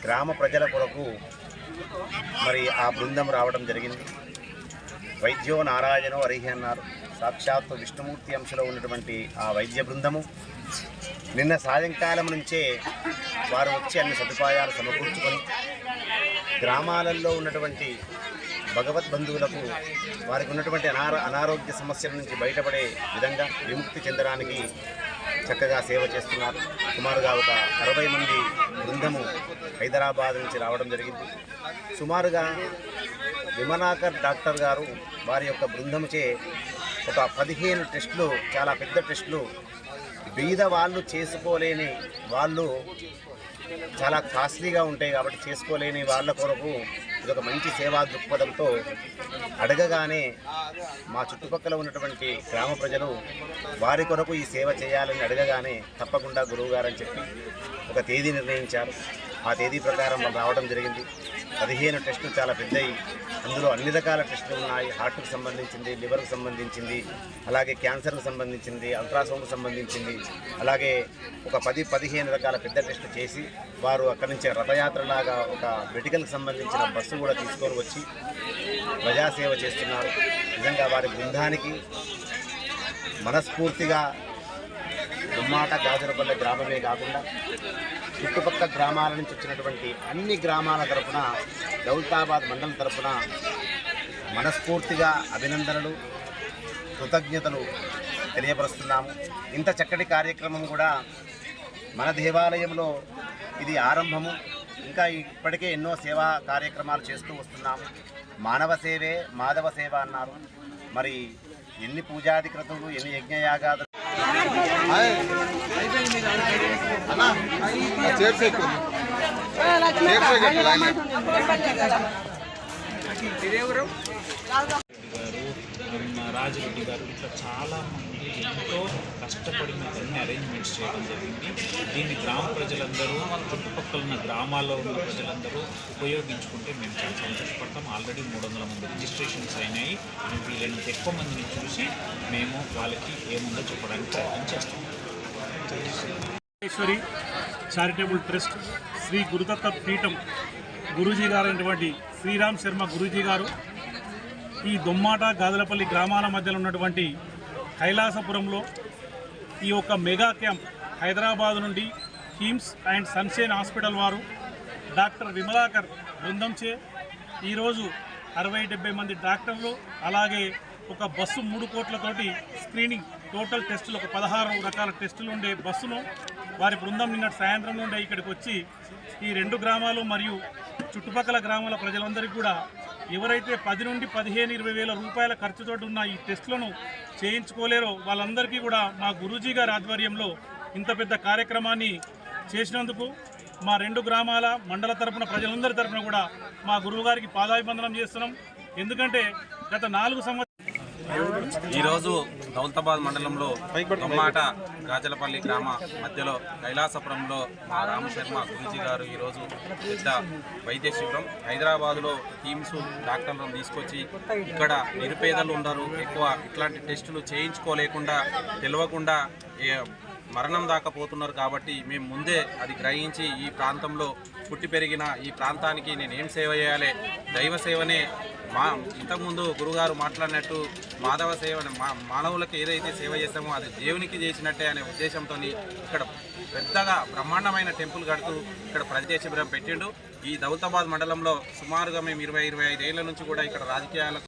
గ్రామ ప్రజల కొరకు మరి ఆ బృందం రావడం జరిగింది. వైద్యో నారాయణో హరిహి అన్నారు. సాక్షాత్తు విష్ణుమూర్తి అంశలో ఉన్నటువంటి ఆ వైద్య బృందము నిన్న సాయంకాలం నుంచే వారు వచ్చి అన్ని సదుపాయాలు సమకూర్చుకొని గ్రామాలలో ఉన్నటువంటి భగవద్బంధువులకు వారికి ఉన్నటువంటి అనారోగ్య సమస్యల నుంచి బయటపడే విధంగా విముక్తి చెందడానికి చక్కగా సేవ చేస్తున్నారు. సుమారుగా ఒక 60 మంది బృందము హైదరాబాద్ నుంచి రావడం జరిగింది. సుమారుగా విమలాకర్ డాక్టర్ గారు వారి యొక్క బృందముచే ఒక 15 టెస్టులు, చాలా పెద్ద టెస్టులు, బీద వాళ్ళు చేసుకోలేని వాళ్ళు, చాలా కాస్ట్లీగా ఉంటాయి కాబట్టి చేసుకోలేని వాళ్ళ కొరకు ఇదొక మంచి సేవా దృక్పథంతో అడగగానే మా చుట్టుపక్కల ఉన్నటువంటి గ్రామ ప్రజలు వారి కొరకు ఈ సేవ చేయాలని అడగగానే తప్పకుండా గురువుగారు అని చెప్పి ఒక తేదీ నిర్ణయించారు. ఆ తేదీ ప్రకారం వాళ్ళు రావడం జరిగింది. 15 టెస్టులు చాలా పెద్దవి. అందులో అన్ని రకాల టెస్టులు ఉన్నాయి. హార్ట్కు సంబంధించింది, లివర్కు సంబంధించింది, అలాగే క్యాన్సర్కు సంబంధించింది, అల్ట్రాసౌండ్కు సంబంధించింది, అలాగే ఒక 10-15 రకాల పెద్ద టెస్టులు చేసి వారు అక్కడి నుంచి రథయాత్రలాగా ఒక మెడికల్కి సంబంధించిన బస్సు కూడా తీసుకొని వచ్చి ప్రజాసేవ చేస్తున్నారు. నిజంగా వారి బృందానికి మనస్ఫూర్తిగా దుమ్మాట గాజులపల్లె గ్రామమే కాకుండా చుట్టుపక్కల గ్రామాల నుంచి వచ్చినటువంటి అన్ని గ్రామాల తరఫున, దౌలతాబాద్ మండలం తరఫున మనస్ఫూర్తిగా అభినందనలు, కృతజ్ఞతలు తెలియపరుస్తున్నాము. ఇంత చక్కటి కార్యక్రమం కూడా మన దేవాలయంలో ఇది ఆరంభము. ఇంకా ఇప్పటికే ఎన్నో సేవా కార్యక్రమాలు చేస్తూ వస్తున్నాము. మానవ సేవే మాధవ సేవ అన్నారు. మరి ఎన్ని పూజాధికృతులు, ఎన్ని యజ్ఞయాగాదులు రాజరెడ్డి గారు ఇట్లా చాలా మంది ఎంతో కష్టపడి మీకు అన్ని అరేంజ్మెంట్స్ చేయడం జరిగింది. దీన్ని గ్రామ ప్రజలందరూ, చుట్టుపక్కల ఉన్న గ్రామాల్లో ఉన్న ప్రజలందరూ ఉపయోగించుకుంటే మేము చాలా సంతోషపడతాం. ఆల్రెడీ 300 మంది రిజిస్ట్రేషన్స్ అయినాయి. మేము వీలైనంత ఎక్కువ మందిని చూసి మేము వాళ్ళకి ఏముందో చెప్పడానికి ప్రయత్నం చేస్తాం. ఈశ్వరి చారిటబుల్ ట్రస్ట్ శ్రీ గురుదత్త పీఠం గురూజీ గారు అయినటువంటి శ్రీరామ్ శర్మ గురూజీ గారు ఈ దొమ్మాట గాజులపల్లి గ్రామాల మధ్యలో ఉన్నటువంటి కైలాసపురంలో ఈ యొక్క మెగా క్యాంప్ హైదరాబాద్ నుండి కిమ్స్ అండ్ సన్షైన్ హాస్పిటల్ వారు డాక్టర్ విమలాకర్ బృందంచే ఈరోజు 60-70 మంది డాక్టర్లు, అలాగే ఒక బస్సు 3 కోట్లతోటి స్క్రీనింగ్ టోటల్ టెస్టులు, ఒక 16 రకాల టెస్టులు ఉండే బస్సును వారి బృందం నిన్న సాయంత్రం నుండి ఇక్కడికి వచ్చి ఈ 2 గ్రామాలు మరియు చుట్టుపక్కల గ్రామాల ప్రజలందరికీ కూడా ఎవరైతే 10 నుండి 15-20 వేల రూపాయల ఖర్చుతో ఉన్న ఈ టెస్టులను చేయించుకోలేరో వాళ్ళందరికీ కూడా మా గురూజీ గారి ఆధ్వర్యంలో ఇంత పెద్ద కార్యక్రమాన్ని చేసినందుకు మా 2 గ్రామాల మండల తరపున ప్రజలందరి తరపున కూడా మా గురువు గారికి పాదాభివందనం చేస్తున్నాం. ఎందుకంటే గత 4 సంవత్సరాలు ఈరోజు దౌలతాబాద్ మండలంలో దొమ్మాట గాజలపల్లి గ్రామ మధ్యలో కైలాసపురంలో మా రామశర్మ గురూజీ గారు ఈరోజు పెద్ద వైద్య శిబిరం, హైదరాబాదులో టీమ్స్ డాక్టర్లను తీసుకొచ్చి ఇక్కడ నిరుపేదలు ఉన్నారు, ఎక్కువ ఇట్లాంటి టెస్టులు చేయించుకోలేకుండా తెలియకుండా మరణం దాకా పోతున్నారు. కాబట్టి మేము ముందే అది గ్రహించి ఈ ప్రాంతంలో పుట్టి పెరిగిన ఈ ప్రాంతానికి నేనేం సేవ చేయాలి, దైవ సేవనే ఇంతకుముందు గురుగారు మాట్లాడినట్టు మాధవ సేవ, మానవులకు ఏదైతే సేవ చేస్తామో అది దేవునికి చేసినట్టే అనే ఉద్దేశంతో ఇక్కడ పెద్దగా బ్రహ్మాండమైన టెంపుల్ కడుతూ ఇక్కడ ప్రజా శిబిరం పెట్టిండు. ఈ దౌలతాబాద్ మండలంలో సుమారుగా మేము 20-25 ఏళ్ల నుంచి కూడా ఇక్కడ రాజకీయాలకు